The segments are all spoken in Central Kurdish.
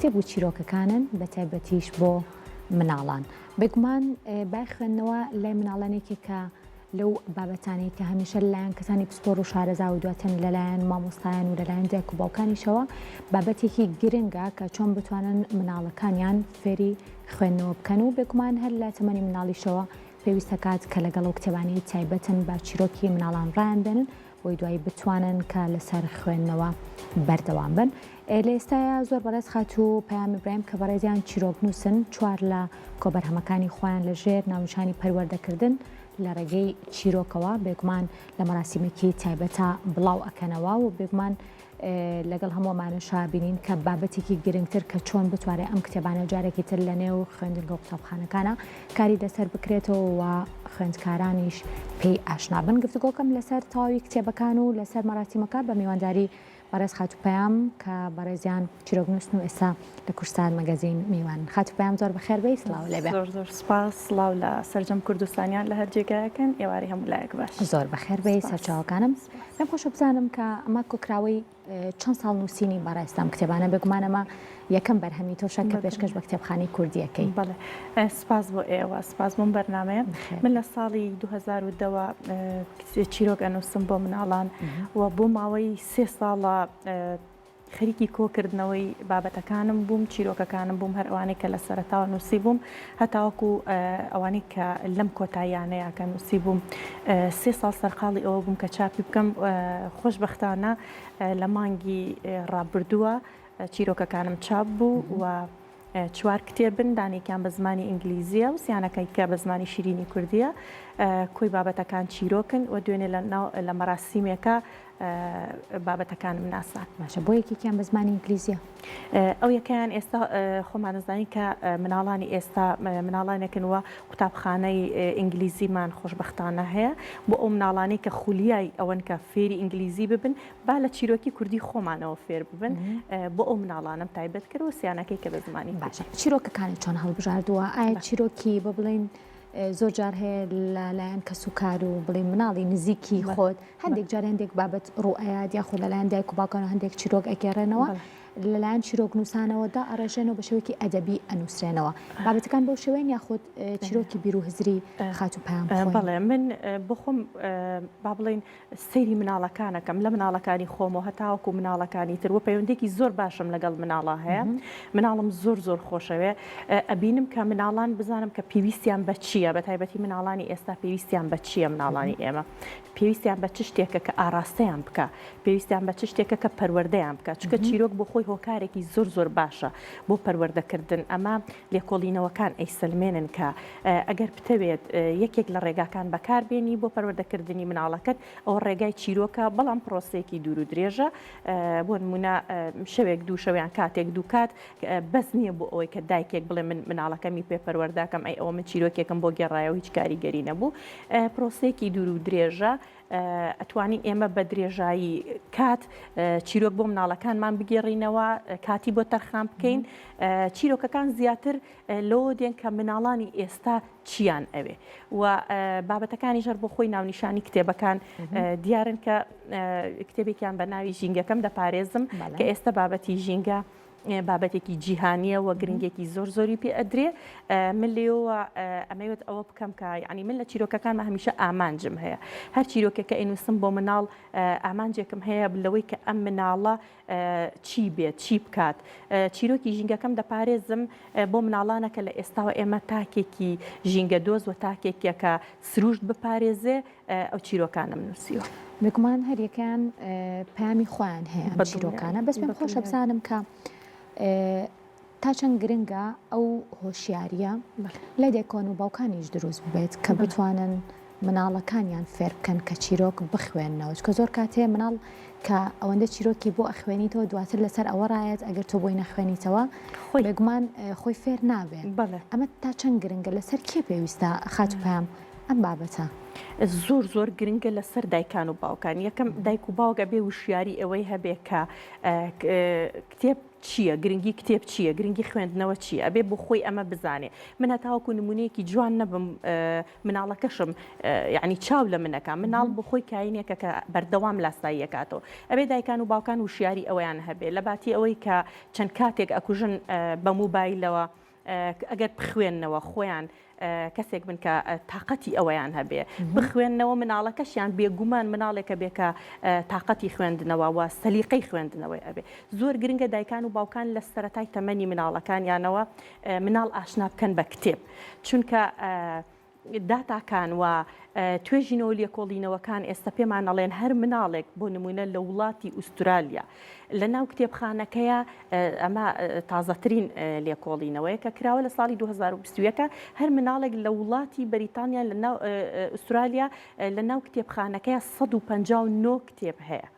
کتێب و چیرۆکەکانن بە تایبەتیش بۆ مناڵان. بێگومان بای خوێندنەوە لای مناڵانێکی کە لەو بابەتانی کە هەمیشە لەلایەن کەسانی پسپۆڕ و شارەزا و دواتن لەلایەن مامۆستایان و لەلایەن دایک و باوکانیشەوە بابەتێکی گرنگە کە چۆن بتوانن مناڵەکانیان فێری خوێندنەوە بکەن و بێگومان هەر لە تەمەنی مناڵیشەوە پێویستە کات کە لەگەڵ ئەو کتێبانەی تایبەتن با چیرۆکی مناڵان ڕایاندێنن بۆی دوایی بتوانن کە لەسەر خوێندنەوە بەردەوام بن. لە ئێستاە زۆر بەڕێز خات و پەیامی برایم کە بەڕێزیان چیرۆک نووسن چوار لە کۆبەرهەمەکانی خۆیان لەژێر ناونیشانی پەروەردەکردن لە ڕێگەی چیرۆکەوە بێگومان لە مەراسیمێکی تایبەتە بڵاو ئەکەنەوە و بێگومان لەگەڵ هەموومانەشا بینین کە بابەتێکی گرنگتر کە چۆن بتوارێت ئەم کتێبانە جارێکی تر لە نێو خوێندنگە و قوتابخانەکانە کاری لەسەر بکرێتەوە و خوێندکارانیش پێی ئاشنا بن. گفتگۆکەم لەسەر تەواوی کتێبەکان و لەسەر مەراسیمەکە بە میوانداری بەڕێز خات و پەیام کە بەڕێزیان چیرۆکنووسن و ئێستا لە کورسان مەگەزین میوان. خات و پەیام زۆر بەخێربێی، سڵاو لێبێ. زۆر سپاس، سڵاو لە سەرجەم کوردستانیان لە هەر جێگایەکەن، ئێواری هەموو لایەک باش. زۆر بەخێربێی سەرچاوەکانم. پێم خۆشە بزانم کە ئەمە کۆکراوەی چەند ساڵ نووسینی بەڕێستام کتێبانە بێگومانەمە یەکەم بەرهەمی تۆشە کە پێشکەش بە کتێبخانەی کوردیەکەی. بەڵێ، سپاس بۆ ئێوە، سپاس بۆم بەرنامەیە. من لە ساڵی 2010 چیرۆک ئەنووسم بۆ مناڵان و بۆ ماوەی 3 ساڵە خەریکی کۆکردنەوەی بابەتەکانم بووم، چیرۆکەکانم بووم، هەر ئەوانەی کە لە سەرەتاوە نووسی بووم هەتاوەکو ئەوانەی کە لەم کۆتاییانەیە کە نووسی بووم 3 ساڵ سەرقاڵی ئەوە بووم کە چاپی بکەم. خۆشبەختانە لە مانگی ڕابردووە چیرۆکەکانم چاپ بوو و 4 کتێبن، دانێکیان بە زمانی ئینگلیزیە و سیانەکەی کە بە زمانی شیرینی کوردیە، کۆی بابەتەکان چیرۆکن و دوێنێ لە مەراسیمێکە بابەتەکانم ناسان. باشە، بۆ یەکێکیان بە زمانی ئینگلیزیە؟ ئەو یەکەیان ئێستا خۆمان دەزانین کە مناڵانی ئێستا مناڵانێکن وە قوتابخانەی ئینگلیزیمان خۆشبەختانە هەیە بۆ ئەو مناڵانی کە خولیای ئەوەن کە فێری ئینگلیزی ببن با لە چیرۆکی کوردی خۆمانەوە فێر ببن، بۆ ئەو مناڵانم تایبەت کرد و سیانەکەی کە بە زمانی. باشە، چیرۆکەکانی چۆن هەڵبژاردووە؟ ئایا چیرۆکی بە بڵین زۆر جار هەیە لەلایەن کەس و کار و بڵێ مناڵی نزیکی خۆت هەندێک جار هەندێک بابەت ڕوئەیات یاخۆ لەلایەن دایک و باوکان هەندێک چیرۆک ئەگەڕێنەوە لەلایەن چیرۆک نووسانەوەدا ئەڕێژێنەوە بە شێوەیەکی ئەدەبی ئەنووسرێنەوە بابەتەکان بەو شێوەیە یاخود چیرۆکی بیر و هزری خات و پەیام؟ بەڵێ، من بخۆم با بڵێن سەیری مناڵەکانەکەم لە مناڵەکانی خۆمەوە هەتاوەکو مناڵەکانی تر و پەیوەندێکی زۆر باشم لەگەڵ مناڵە هەیە. مناڵم زۆر خۆشەوێ ئەبینم کە مناڵان بزانم کە پێویستیان بە چییە، بە تایبەتی مناڵانی ئێستا پێویستیان بە چییە، مناڵانی ئێمە پێویستیان بە چ شتێکە کە ئاراستەیان بکە، پێویستیان بە چ شتێکە کە پەروەردەیان بکە، چونکە چیرۆک بۆ خۆی هۆکارێکی زۆر باشە بۆ پەروەردەکردن. ئەمە لێکۆڵینەوەکان ئەیسلمێنن کە ئەگەر بتەوێت یەکێک لە ڕێگاکان بەکاربێنی بۆ پەروەردەکردنی مناڵەکەت ئەو ڕێگای چیرۆکە، بەڵام پرۆسەیەکی دوور و درێژە. بۆ نمونە شەوێک دوو شەویان کاتێک دوو کات بەس نییە بۆ ئەوەی کە دایکێک بڵێ من مناڵەکەمی پێ پەروەردەکەم ئەی ئەوە من چیرۆکێکم بۆ گێڕایەوە هیچ کاریگەری نەبوو. پرۆسەیەکی دوور و درێژە ئەتوانین ئێمە بە درێژایی کات چیرۆک بۆ مناڵەکانمان بگێڕینەوە، کاتی بۆ تەرخان بکەین. چیرۆکەکان زیاتر لەوە دێن کە مناڵانی ئێستا چیان ئەوێ و بابەتەکانی ژەر بۆ خۆی ناونیشانی کتێبەکان دیارن کە کتێبێکیان بە ناوی ژینگەکەم دەپارێزم کە ئێستا بابەتی ژینگە بابەتێکی جیهانیە و گرنگێکی زۆری پێ ئەدرێ. من لێەوە ئەمەوێت ئەوە بکەم کە ینی من لە چیرۆکەکانمە هەمیشە ئامانجم هەیە، هەر چیرۆکێکە ئەینووسم بۆ مناڵ ئامانجێکم هەیە لەوەی کە ئەم مناڵە چی بێت، چی بکات. چیرۆکی ژینگەکەم دەپارێزم بۆ مناڵانەکە لە ئێستاوە ئێمە تاکێکی ژینگە دۆز و تاکێکێکە سروشت بپارێزێ ئەو چیرۆکانم نووسیوە. بێگومان هەریەکان پەیامی خۆیان هەیە چیرۆکانە، بەس پێم خۆشە بزانم کە تا چەند گرنگە ئەو هۆشیاریە لە دێکۆن و باوکانیش دروست ببێت کە بتوانن مناڵەکانیان فێر بکەن کە چیرۆک بخوێننەوە، چکە زۆر کاتێ مناڵ کە ئەوەندە چیرۆکی بۆ ئەخوێنیتەوە دواتر لەسەر ئەوە ڕایەت ئەگەر تۆ بۆی نەخوێنیتەوە بێگومان خۆی فێر نابێت. ئەمە تا چەند گرنگە لەسەر کێ پێویستە خات و پەیام ئەم بابەتە؟ زۆر گرنگە لەسەر دایکان و باوکان. یەکەم دایک و باوکە بێ وشیاری ئەوەی هەبێ کە کتێب چییە گرنگی کتێب چییە گرنگی خوێندنەوە چییە ئەبێ بۆ خۆی ئەمە بزانێ من هەتاوەکو نمونەیەکی جوان نەبم مناڵەکەشم یعنی چاو لە منەکە مناڵ بۆ خۆی کاینێکە کە بەردەوام لاساییەکاتەوە ئەبێ دایکان و باوکان وشیاری ئەویان هەبێ لە باتی ئەوەی کە چەند کاتێک ئەکوژن بە موبایلەوە ئەگەر بخوێننەوە خۆیان کەسێک من کە تااقەتی ئەوەیان هەبێ بخوێننەوە مناڵەکەشیان بێگومان مناڵێکە بێکە تااقەتی خوێندنەوە و سەلیقەی خوێندنەوەی ئەبێ زۆر گرنگە دایکان و باوکان لە سەرەتای تەمەنی مناڵەکانیانەوە مناڵ ئاشنا بکەن بە کتێب چونکە داتاکان و توێژینەوە لێکۆڵینەوەکان ئێستا پێمان نەڵێن هەر مناڵێک بۆ نمونە لە وڵاتی ئوسترالیا لە ناو کتێبخانەکەیە ئەمە تازەترین لێکۆڵینەوەیە کە کراوە لە ساڵی 2021 هەر مناڵێک لە وڵاتی بەریتانیا لە ناو ئوسترالیا لە ناو کتێبخانەکەیە 159 کتێب هەیە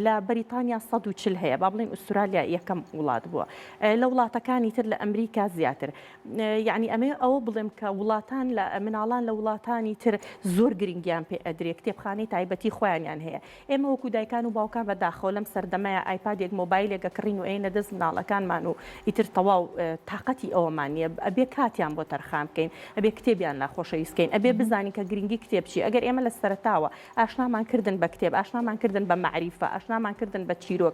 لە بەریتانیا 140 هەیە با بڵێن ئوسترالیا یەکەم وڵات بووە لە وڵاتەکانی تر لە ئەمریکا زیاتر یعنی ئەمێ ئەوە بڵێم کە وڵاتان لە مناڵان لە وڵاتانی تر زۆر گرنگیان پێ ئەدرێ کتێبخانەی تایبەتی خۆیانیان هەیە ئێمە وەکو دایکان و باوکان بەداخەوە لەم سەردەمەیە ئایپادێک مۆبایلێکە کڕین و ئێنە دەست مناڵەکانمان و ئیتر تەواو تااقەتی ئەوەمان نیە ئەبێ کاتیان بۆ تەرخام بکەین ئەبێ کتێبیان ناخۆشەویستکەین ئەبێ بزانین کە گرنگی کتێب چی ئەگەر ئێمە لە سەرتاوە ئاشنامان کردن بە کتێب ئاشنامان کردن بە معریفە ئاشنامان کردن بە چیرۆک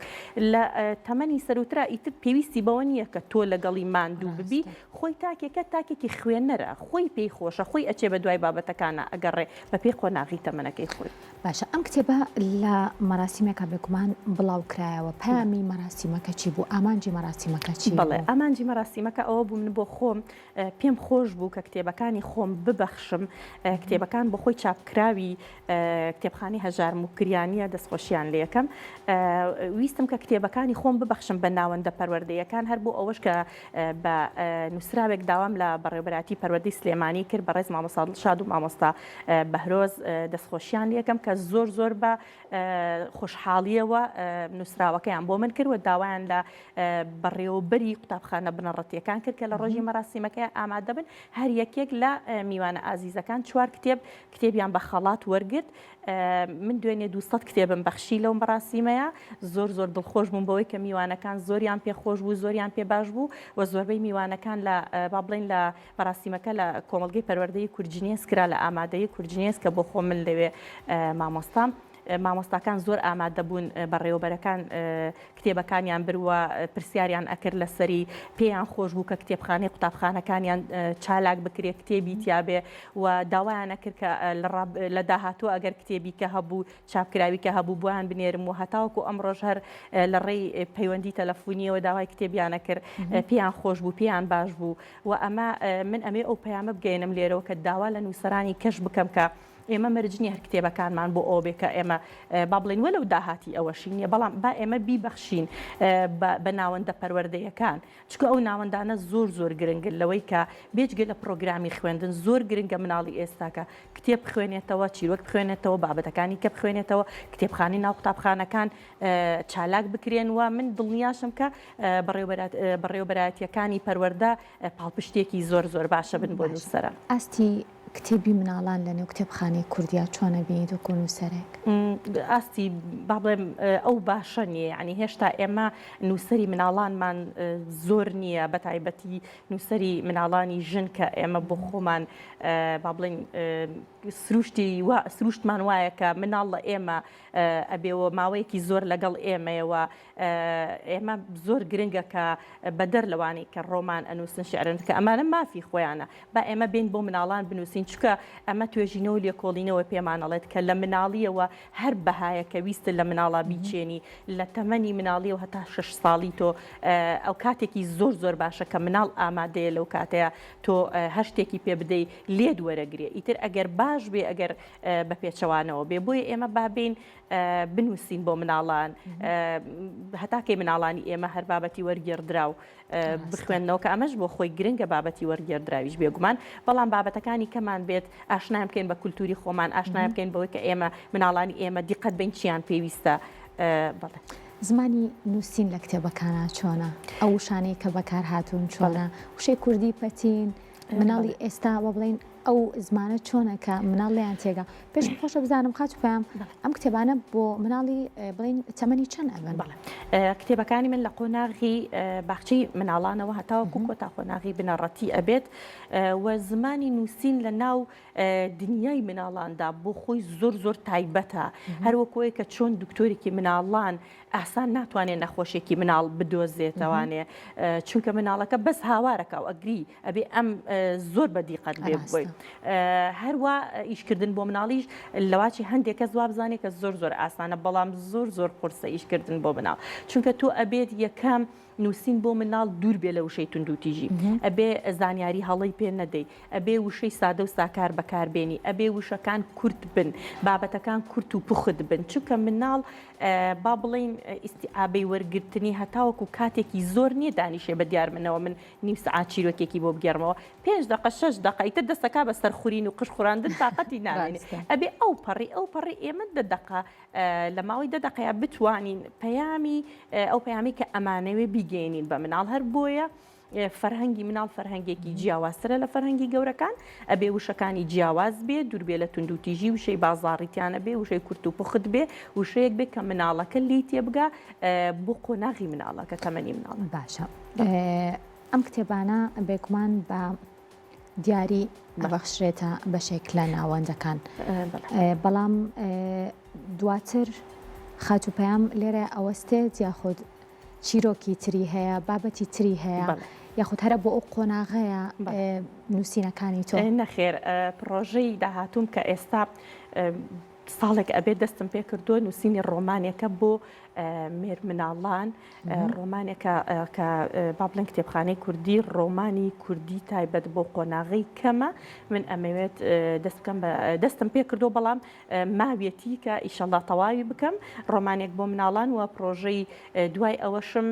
لە تەمەنی سەروترا ئیتر پێویستی بەوە نییە کە تۆ لەگەڵی ماندوو ببی خۆی تاکێکە تاکێکی خوێنەرە خۆی پێی خۆشە خۆی ئەچێ بە دوای بابەتەکانە ئەگەڕێ بە پێی قۆناغی تەمەنەکەی خۆی باشە ئەم کتێبە لە مەراسیمێکە بێگومان بڵاو کرایەوە پامی مەراسیمەکە چی بوو ئامانجی مەراسیمەکە چی بڵێ ئامانجی مەراسیمەکە ئەوە بوو من بۆ خۆم پێم خۆش بوو کە کتێبەکانی خۆم ببەخشم کتێبەکان بۆ خۆی چاپکراوی کتێبخانەی هەژار موکریانیە دەستخۆشیان لە یەکەم ویستم کە کتێبەکانی خۆم ببەخشم بە ناوەندە پەروەردەیەکان هەر بۆ ئەوەش کە بە نووسراوێک داوام لە بەڕێوەبەراتی پەروەردەی سلێمانی کرد بەڕێز مامۆستا شاد و مامۆستا بەهرۆز دەستخۆشیان یەکەم کە زۆر زۆر بە خۆشحاڵیەوە نووسراوەکەیان بۆ من کرد و داوایان لە بەڕێوەبەری قوتابخانە بنەڕەتیەکان کرد کە لە ڕۆژی مەراسیمەکەی ئامادە بن هەر یەکێک لە میوانە ئازیزەکان 4 کتێبیان بە خەڵات وەرگرت من دوێنێ 200 کتێبم بەخشی لەو مەراسیمەیە زۆر زۆر دڵخۆش بووم بەوەی کە میوانەکان زۆریان پێخۆش بوو زۆریان پێ باش بوو و زۆربەی میوانەکان لە با بڵێن لە مەراسیمەکە لە کۆمەڵگەی پەروەردەی کورجینێس کرا لە ئامادەی کورجینێس کە بۆ خۆ من لەوێ مامۆستام مامۆستاکان زۆر ئامادە بوون بەڕێوەبەرەکان کتێبەکانیان برووە پرسیاریان ئەکرد لەسەری پێیان خۆش بوو کە کتێبخانەی قوتابخانەکانیان چالاک بکرێ کتێبی تیابێ و داوایان نەکرد کە لە داهاتوە ئەگەر کتێبی کە هەبوو چاپکراوی کە هەبوو بۆیان بنێرم و هەتاوەکو ئەمڕۆژ هەر لە ڕێی پەیوەندی تەلەفۆنیەوە داوای کتێبیانە کرد پێیان خۆش بوو پێیان باش بوو و ئەمە من ئەمێ ئەو پەیامە بگەێنم لێرەوە کە داوا لە نووسەرانی کەش بکەم کە ئێمە مەرجنی هەر کتێبەکانمان بۆ ئەو بێکە ئێمە با بڵێن وەلەو داهاتی ئەوەشی نیە بەڵام با ئێمە بیبەخشین بە ناوەندە پەروەردەیەکان چکە ئەو ناوەندانە زۆر زۆر گرنگن لەوەی کە بێجگە لە پرۆگرامی خوێندن زۆر گرنگە مناڵی ئێستاکە کتێب بخوێنێتەوە چیرۆک بخوێنێتەوە بابەتەکانی کە بخوێنێتەوە کتێبخانی ناو قوتابخانەکان چالاک بکرێن و من دڵنیاشم کە بەڕێوەبەرایەتیەکانی پەروەردە پاڵپشتێکی زۆر زۆر باشە بن بۆ نووسەرە ئاستی کتێبی مناڵان لە نێو کتێبخانەی کوردیا چۆنە بینیت وەکو نووسەرێک ئاستی با بڵێم ئەو باشە نییە ینی هێشتا ئێمە نووسری مناڵانمان زۆر نییە بە تایبەتی نووسری مناڵانی ژن کە ئێمە بۆ خۆمان با بڵێن سروشتمان وایە کە مناڵ لە ئێمە ئەبێەوە ماوەیەکی زۆر لەگەڵ ئێمەیەوە ئێمە زۆر گرنگە کە بەدەر لەوانی کە ڕۆمان ئەنووسن شعرن کە ئەمانە مافی خۆیانە با ئێمە بین بۆ مناڵان بنووسین چکە ئەمە توێژینەوە لێکۆڵینەوە پێمانەڵێت کە لە مناڵیەوە هەر بەهایە کە ویستە لە مناڵا بیچێنی لە تەمەنی مناڵیەوە هەتا 6 ساڵی تۆ ئەو کاتێکی زۆر زۆر باشە کە مناڵ ئامادەیە لەو کاتەیە تۆ هەر شتێکی پێ بدەی لێد وەرەگرێ ئیتر ئەگەر باش بێ ئەگەر بە پێچەوانەوە بێ بۆیە ئێمە بابین بنووسین بۆ مناڵان هەتاکەی مناڵانی ئێمە هەر بابەتی وەرگێڕدرا و بخوێنەوە کە ئەمەش بۆ خۆی گرنگە بابەتی وەرگێڕدراویش بێگومان بەڵام بابەتەکانی کەمان بێت ئاشنای بکەین بە کولتوری خۆمان ئاشنای بکەین بەوەی کە ئێمە مناڵانی ئێمە دیقەت بین چیان پێویستە بەڵێ زمانی نووسین لە کتێبەکانە چۆنە ئەو شانەی کە بەکار هاتوون چۆنە وشەی کوردی پەتین مناڵی ئێستا وە بڵین ئەو زمانە چۆنە کە مناڵ لێیان تێگا پێش خۆشە بزانم خاچ پێم ئەم کتێبانە بۆ مناڵی بڵین تەمەنی چەند ئەبن کتێبەکانی من لە قۆناغی باخچەی مناڵانەوە هەتاوەکو کۆتا قۆناغی بنەڕەتی ئەبێت و زمانی نووسین لە ناو دنیای مناڵاندا بۆ خۆی زۆر تایبەتە هەروەکۆی کە چۆن دکتۆرێکی مناڵان ئاسان ناتوانێت نەخۆشیێکی مناڵ بدۆزێتەوانێ چونکە مناڵەکە بەس هاوارەکە و ئەگری ئەبێ ئەم زۆر بەدیقەت بێ بۆی هەروە ئیشکردن بۆ مناڵیش لەواچی هەندێک کەس وا بزانێت کە زۆر ئاسانە بەڵام زۆر قورسە ئیشکردن بۆ مناڵ چونکە تۆ ئەبێت یەکەم نووسین بۆ مناڵ دوور بێ لە وشەی توندوتیژی ئەبێ زانیاری هەڵی پێ نەدەی ئەبێ وشەی سادە و ساکار بەکاربێنی ئەبێ وشەکان کورت بن بابەتەکان کورت و پوخت بن چونکە مناڵ با بڵین ئیسیعابەی وەرگرتنی هەتاوەکو کاتێکی زۆر نییە دانیشێ بە دیارمنەوە من نیم سعات چیرۆکێکی بۆ بگەڕمەوە 5 دقه 6 دقەیتە دەستەکە بە سەرخورین و قش خوراندن تااقەتی نامێنێ ئەبێ ئەو پەڕی ئێمە دەدەقە لە ماوەی دەدەقەیە بتوانین پەیامی ئەو پەیامی کە ئەمانەوێ بیگەێنین بە مناڵ هەر بۆیە فەرهەنگی مناڵ فەرهەنگێکی جیاوازترە لە فەرهەنگی گەورەکان ئەبێ وشەکانی جیاواز بێ دوور بێ لە توندوتیژی وشەی بازاڕیتیانە بێ وشەی کورت و پوخت بێ وشەیەک بێ کە مناڵەکە لی تێبگا بۆ قۆناغی مناڵەکە تەمەنی مناڵ باشە ئەم کتێبانە بێگومان بە دیاری بەخشرێتە بەشێک لە ناوەندەکان بەڵام دواتر خاچ و پەیام لێرە ئەوەستێت یاخود چیرۆکی تری هەیە بابەتی تری هەیە یاخود هەرە بۆ ئەو قۆناغەیە نووسینەکانی تۆ نەخێر پرۆژەی داهاتوم کە ئێستا ساڵێک ئەبێت دەستم پێ کردووە نووسینی ڕۆمانێکە بۆ مێر مناڵان ڕۆمانێکە کە با بڵێن کتێبخانەی کوردی ڕۆمانی کوردی تایبەت بۆ قۆناغی کەمە من ئەمەوێت دەستم پێ کردو بەڵام ماوێتی کە ئیشەڵڵا تەواوی بکەم ڕۆمانێک بۆ مناڵان و پرۆژەی دوای ئەوەشم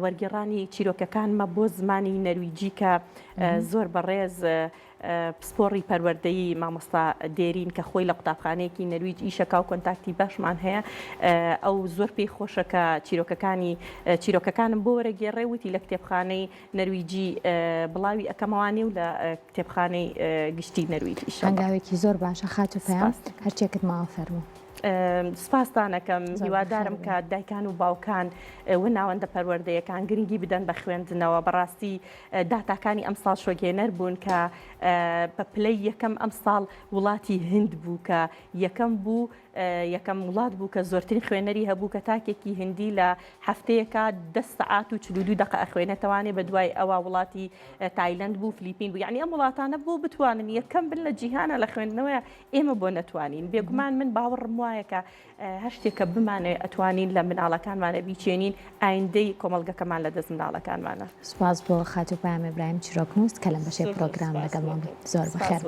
وەرگێڕانی چیرۆکەکانمە بۆ زمانی نەرویجی کە زۆر بەڕێز پسپۆڕی پەروەردەیی مامۆستا دێرین کە خۆی لە قوتابخانەیەکی نەرویج ئیشەکە و کۆنتاکتی باشمان هەیە ئەو زۆر پێی خۆشەکە چیرۆکەکانم بۆ وەرەگێڕێ وتی لە کتێبخانەی نەرویجی بڵاوی ئەەکەمەوانی و لە کتێبخانەی گشتی نەرویج هەنگاوێکی زۆر باشە خات و پەیام هەرچێکت ماوە فەرموو سپاسدانەکەم هیوادارم کە دایکان و باوکان و ناوەندە پەروەردەیەکان گرنگی بدەن بە خوێندنەوە بەڕاستی داتاکانی ئەم ساڵ شۆگێنەر بوون کە بە پلەی یەکەم ئەم ساڵ وڵاتی هند بوو کە یەکەم وڵات بوو کە زۆرترین خوێنەری هەبوو کە تاکێکی هندی لە هەفتەیەکە 10 ساعات و 42 دقیقە خوێنێتەوانێ بە دوای ئەوە وڵاتی تایلەند بوو فلیپین بوو یعنی ئەم وڵاتانە بۆ بتوانن یەکەم بن لە جیهانە لە خوێندنەوە ئێمە بۆ نەتوانین بێگومان من باوەڕم وایە کە هەر شتێکە بمانێ ئەتوانین لە مناڵەکانمانە بیچێنین ئایندەی کۆمەڵگەکەمان لە دەست مناڵەکانمانە سپاس بۆ خات و پەیام ئیبراهیم چیرۆکنووس کە لەم بەشەی پرۆگرام لەگەڵمان زۆر بەخێر.